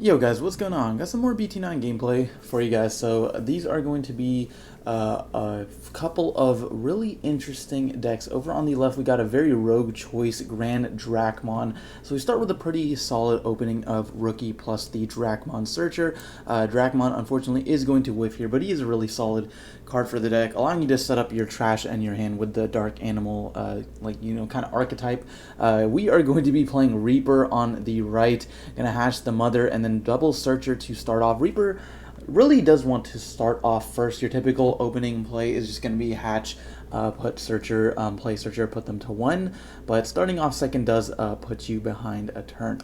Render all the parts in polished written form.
Yo guys, what's going on? Got some more BT9 gameplay for you guys. So these are going to be a couple of really interesting decks. Over on the left, we got a very rogue choice Grand Dracmon. So we start with a pretty solid opening of Rookie plus the Dracmon Searcher. Dracmon, unfortunately, is going to whiff here, but he is a really solid card for the deck, allowing you to set up your trash and your hand with the Dark Animal, kind of archetype. We are going to be playing Reaper on the right, gonna hash the Mother, and then double Searcher to start off. Reaper really does want to start off first. Your typical opening play is just going to be hatch, put Searcher, play Searcher, put them to 1, but starting off second does put you behind a turn.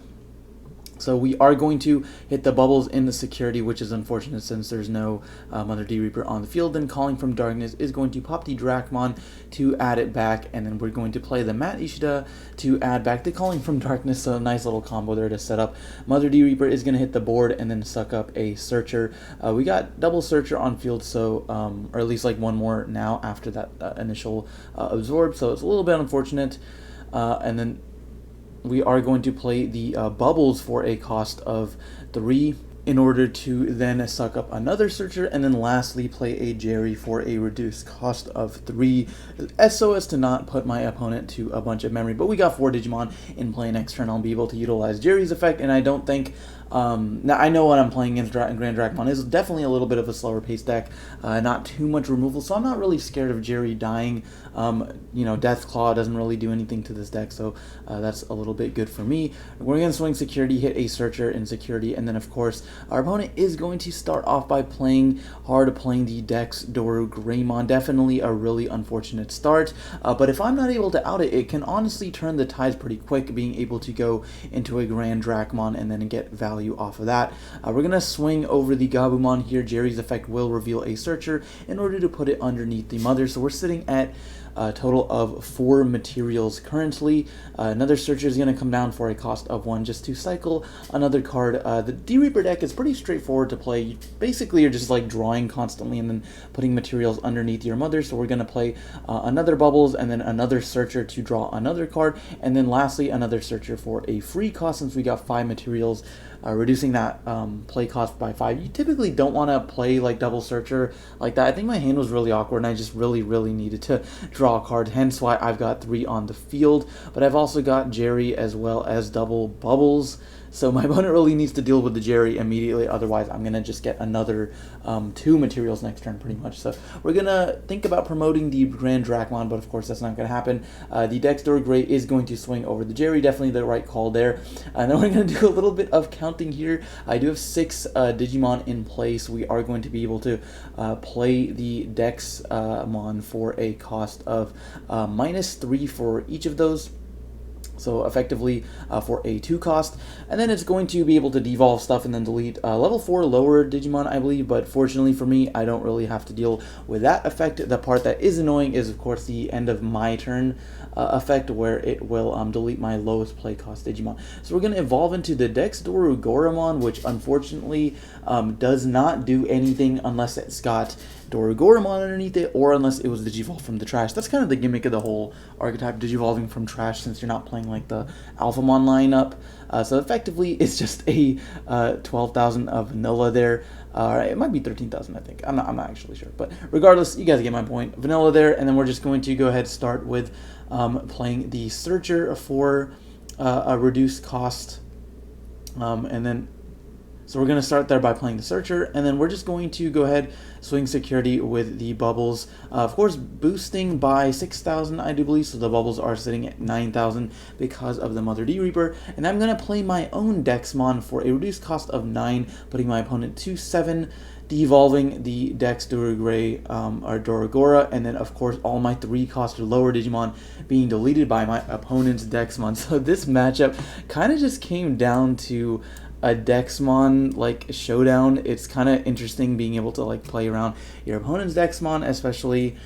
So we are going to hit the bubbles in the security, which is unfortunate since there's no Mother D Reaper on the field. Then Calling from Darkness is going to pop the Dracmon to add it back, and then we're going to play the Matt Ishida to add back the Calling from Darkness. So a nice little combo there to set up. Mother D Reaper is going to hit the board and then suck up a Searcher. We got double Searcher on field, so or at least like one more now after that initial absorb. So it's a little bit unfortunate, and then we are going to play the bubbles for a cost of 3 in order to then suck up another Searcher, and then lastly play a Jerry for a reduced cost of 3, so as to not put my opponent to a bunch of memory. But we got 4 Digimon in play next turn. I'll be able to utilize Jerry's effect, and I don't think now I know what I'm playing against Grand Dracmon is definitely a little bit of a slower paced deck, not too much removal, so I'm not really scared of Jerry dying. Death Claw doesn't really do anything to this deck, so that's a little bit good for me. We're going to swing security, hit a Searcher in security, and then of course our opponent is going to start off by playing hard, playing the Dex Doru Greymon. Definitely a really unfortunate start, but if I'm not able to out it, it can honestly turn the tides pretty quick, being able to go into a Grand Dracmon and then get value off of that. We're going to swing over the Gabumon here. Jerry's effect will reveal a Searcher in order to put it underneath the Mother, so we're sitting at a total of 4 materials currently. Another Searcher is going to come down for a cost of 1 just to cycle another card. The D-Reaper deck is pretty straightforward to play. You basically you're just like drawing constantly and then putting materials underneath your Mother, so we're going to play another Bubbles and then another Searcher to draw another card, and then lastly another Searcher for a free cost since we got 5 materials. Reducing that play cost by 5. You typically don't want to play like double Searcher like that. I think my hand was really awkward and I just really needed to draw a card, hence why I've got 3 on the field. But I've also got Jerry as well as double Bubbles, so my opponent really needs to deal with the Jerry immediately, otherwise I'm going to just get another 2 materials next turn pretty much. So we're going to think about promoting the Grand Dracmon, but of course that's not going to happen. The Dexter Gray is going to swing over the Jerry, definitely the right call there. And then we're going to do a little bit of counting here. I do have 6 Digimon in place. We are going to be able to play the Dexmon for a cost of -3 for each of those. So effectively for a 2 cost, and then it's going to be able to devolve stuff and then delete level 4 lower Digimon, I believe, but fortunately for me, I don't really have to deal with that effect. The part that is annoying is of course the end of my turn effect, where it will delete my lowest play cost Digimon. So we're going to evolve into the Dexdoru Goramon, which unfortunately does not do anything unless it's got Dorugoramon underneath it, or unless it was Digivolve from the trash. That's kind of the gimmick of the whole archetype, Digivolving from trash, since you're not playing like the Alphamon lineup. So effectively, it's just a 12,000 of vanilla there. It might be 13,000, I think. I'm not actually sure. But regardless, you guys get my point. Vanilla there, and then we're just going to go ahead and start with playing the Searcher for a reduced cost. So we're going to start there by playing the Searcher, and then we're just going to go ahead, swing security with the Bubbles. Of course, boosting by 6,000, I do believe, so the Bubbles are sitting at 9,000 because of the Mother D Reaper. And I'm going to play my own Dexmon for a reduced cost of 9, putting my opponent to 7, devolving the Dex Durugray or Doragora, and then of course all my 3 cost or lower Digimon being deleted by my opponent's Dexmon. So this matchup kind of just came down to a Dexmon like showdown. It's kind of interesting being able to like play around your opponent's Dexmon, especially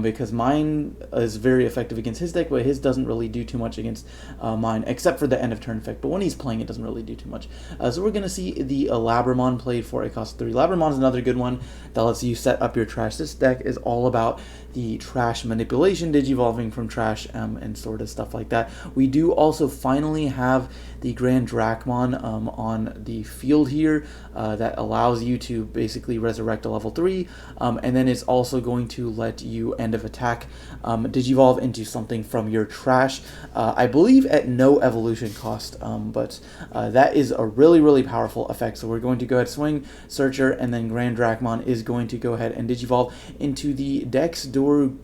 because mine is very effective against his deck, but his doesn't really do too much against mine, except for the end of turn effect. But when he's playing, it doesn't really do too much. So we're going to see the Labramon played for a cost 3. Labramon is another good one that lets you set up your trash. This deck is all about the trash manipulation, digivolving from trash, and sort of stuff like that. We do also finally have the Grand Dracmon on on the field here that allows you to basically resurrect a level 3, and then it's also going to let you end of attack digivolve into something from your trash, I believe at no evolution cost, but that is a really powerful effect. So we're going to go ahead, swing, Searcher, and then Grand Dracmon is going to go ahead and digivolve into the Dex Dorugamon,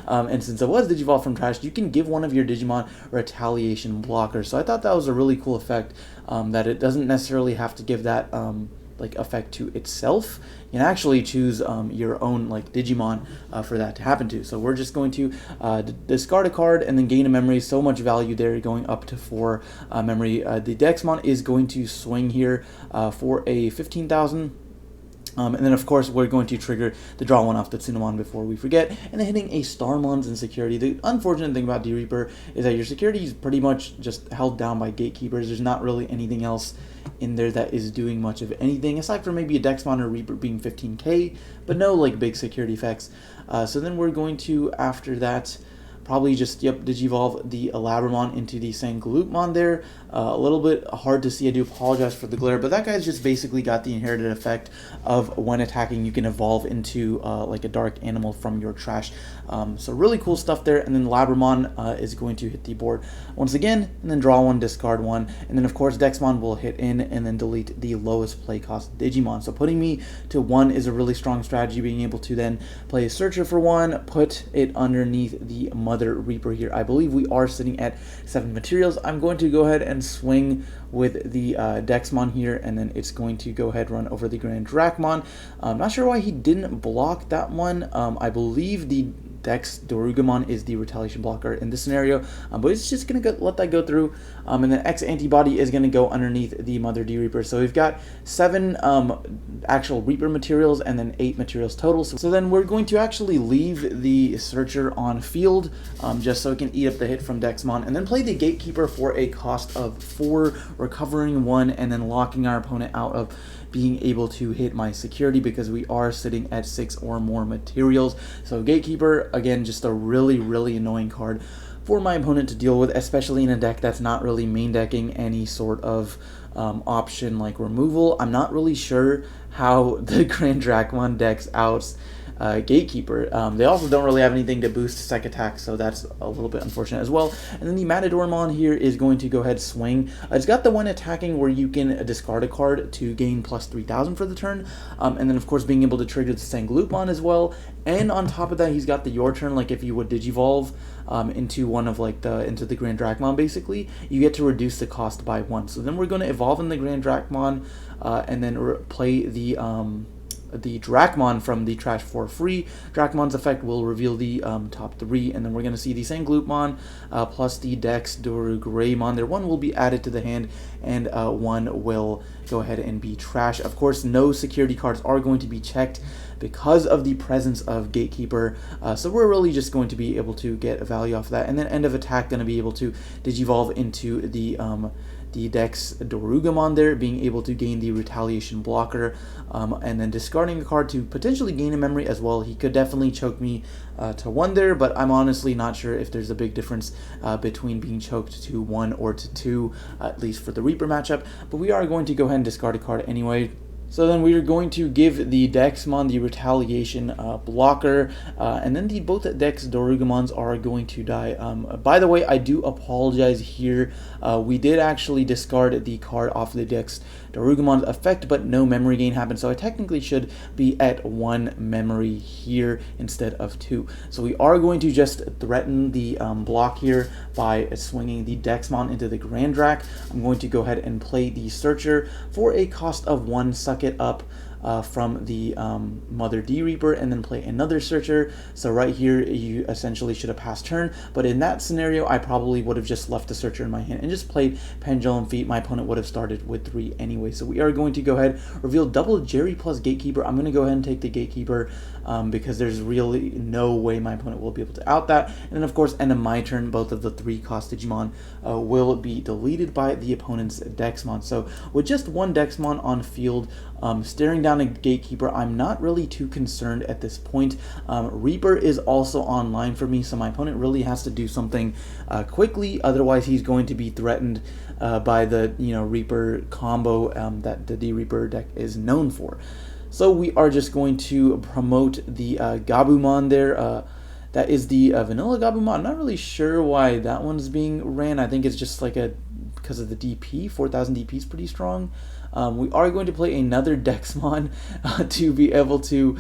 and since it was digivolved from trash, you can give one of your Digimon retaliation blockers. So I thought that was a really cool effect, that it doesn't necessarily have to give that like effect to itself. You can actually choose your own like Digimon for that to happen to. So we're just going to discard a card and then gain a memory. So much value there, going up to 4 memory. The Dexmon is going to swing here for a 15,000. And then, of course, we're going to trigger the draw one off the Tsunamon before we forget, and then hitting a Starmon's in security. The unfortunate thing about D-Reaper is that your security is pretty much just held down by gatekeepers. There's not really anything else in there that is doing much of anything, aside from maybe a Dexmon or Reaper being 15k, but no like big security effects. So then we're going to, after that, probably just, digivolve the Labramon into the Sangaloopmon there. A little bit hard to see, I do apologize for the glare, but that guy's just basically got the inherited effect of when attacking, you can evolve into like a dark animal from your trash. So really cool stuff there, and then Labramon is going to hit the board once again, and then draw one, discard one, and then of course Dexmon will hit in and then delete the lowest play cost Digimon. So putting me to 1 is a really strong strategy, being able to then play a Searcher for 1, put it underneath the Mother Reaper here. I believe we are sitting at 7 materials. I'm going to go ahead and swing with the Dexmon here, and then it's going to go ahead run over the Grand Dracmon. I'm not sure why he didn't block that one. I believe the Dex Dorugamon is the retaliation blocker in this scenario, but it's just going to let that go through, and then X Antibody is going to go underneath the Mother D-Reaper. So we've got 7 actual Reaper materials and then 8 materials total. So then we're going to actually leave the Searcher on field, just so it can eat up the hit from Dexmon, and then play the Gatekeeper for a cost of 4, recovering 1, and then locking our opponent out of being able to hit my security, because we are sitting at 6 or more materials. So Gatekeeper, again, just a really annoying card for my opponent to deal with, especially in a deck that's not really main decking any sort of option like removal. I'm not really sure how the Grand Dracmon decks out Gatekeeper. They also don't really have anything to boost Sec Attack, so that's a little bit unfortunate as well. And then the Matadormon here is going to go ahead swing. It's got the one attacking where you can discard a card to gain plus 3,000 for the turn, and then of course being able to trigger the Sangaloopmon as well. And on top of that, he's got the your turn, like if you would Digivolve into one of like into the Grand Dracmon, basically you get to reduce the cost by 1. So then we're going to evolve in the Grand Dracmon, and then play the Dracmon from the trash for free. Dracmon's effect will reveal the top 3, and then we're going to see the Sangaloopmon plus the Dex Dorugamon. There 1 will be added to the hand, and 1 will go ahead and be trash. Of course, no security cards are going to be checked because of the presence of Gatekeeper, so we're really just going to be able to get a value off of that, and then end of attack going to be able to Digivolve into the Dex Dorugamon there, being able to gain the retaliation blocker, and then discarding a card to potentially gain a memory as well. He could definitely choke me to 1 there, but I'm honestly not sure if there's a big difference between being choked to 1 or to 2, at least for the Reaper matchup, but we are going to go ahead and discard a card anyway. So then we are going to give the Dexmon the retaliation blocker, and then both Dex Dorugamons are going to die. By the way, I do apologize here. We did actually discard the card off the Dex Dorugamon effect, but no memory gain happened, so I technically should be at 1 memory here instead of 2. So we are going to just threaten the block here by swinging the Dexmon into the Grand Drac. I'm going to go ahead and play the Searcher for a cost of 1, suck it up from the Mother D-Reaper, and then play another Searcher. So right here you essentially should have passed turn, but in that scenario I probably would have just left the Searcher in my hand and just played Pendulum Feet. My opponent would have started with 3 anyway. So we are going to go ahead, reveal double Jerry plus Gatekeeper. I'm going to go ahead and take the Gatekeeper because there's really no way my opponent will be able to out that. And then of course, end of my turn, both of the 3 cost Digimon will be deleted by the opponent's Dexmon. So with just 1 Dexmon on field, staring down down a Gatekeeper, I'm not really too concerned at this point. Reaper is also online for me, so my opponent really has to do something quickly. Otherwise, he's going to be threatened by the Reaper combo that the D-Reaper deck is known for. So we are just going to promote the Gabumon there. That is the vanilla Gabumon. I'm not really sure why that one's being ran. I think it's just like because of the DP. 4,000 DP is pretty strong. We are going to play another Dexmon to be able to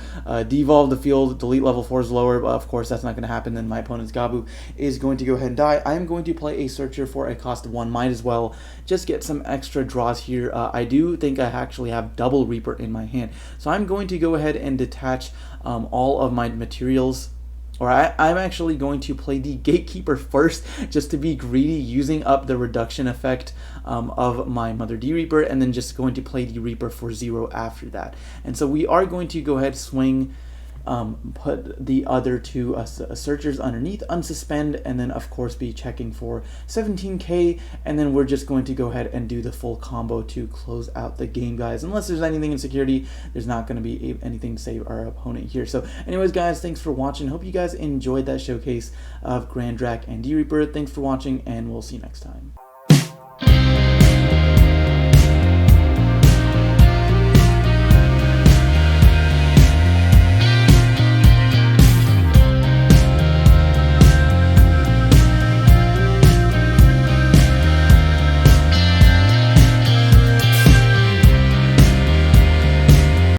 devolve the field, delete level 4s lower, but of course that's not going to happen. Then my opponent's Gabu is going to go ahead and die. I am going to play a Searcher for a cost of 1. Might as well just get some extra draws here. I do think I actually have double Reaper in my hand. So I'm going to go ahead and detach all of my materials. Or I'm actually going to play the Gatekeeper first, just to be greedy, using up the reduction effect of my Mother D-Reaper, and then just going to play the Reaper for 0 after that. And so we are going to go ahead, swing, put the other two Searchers underneath, unsuspend, and then of course be checking for 17k, and then we're just going to go ahead and do the full combo to close out the game, guys. Unless there's anything in security, there's not going to be anything to save our opponent here. So anyways, guys, thanks for watching. Hope you guys enjoyed that showcase of Grand Drac and D-Reaper. Thanks for watching, and we'll see you next time.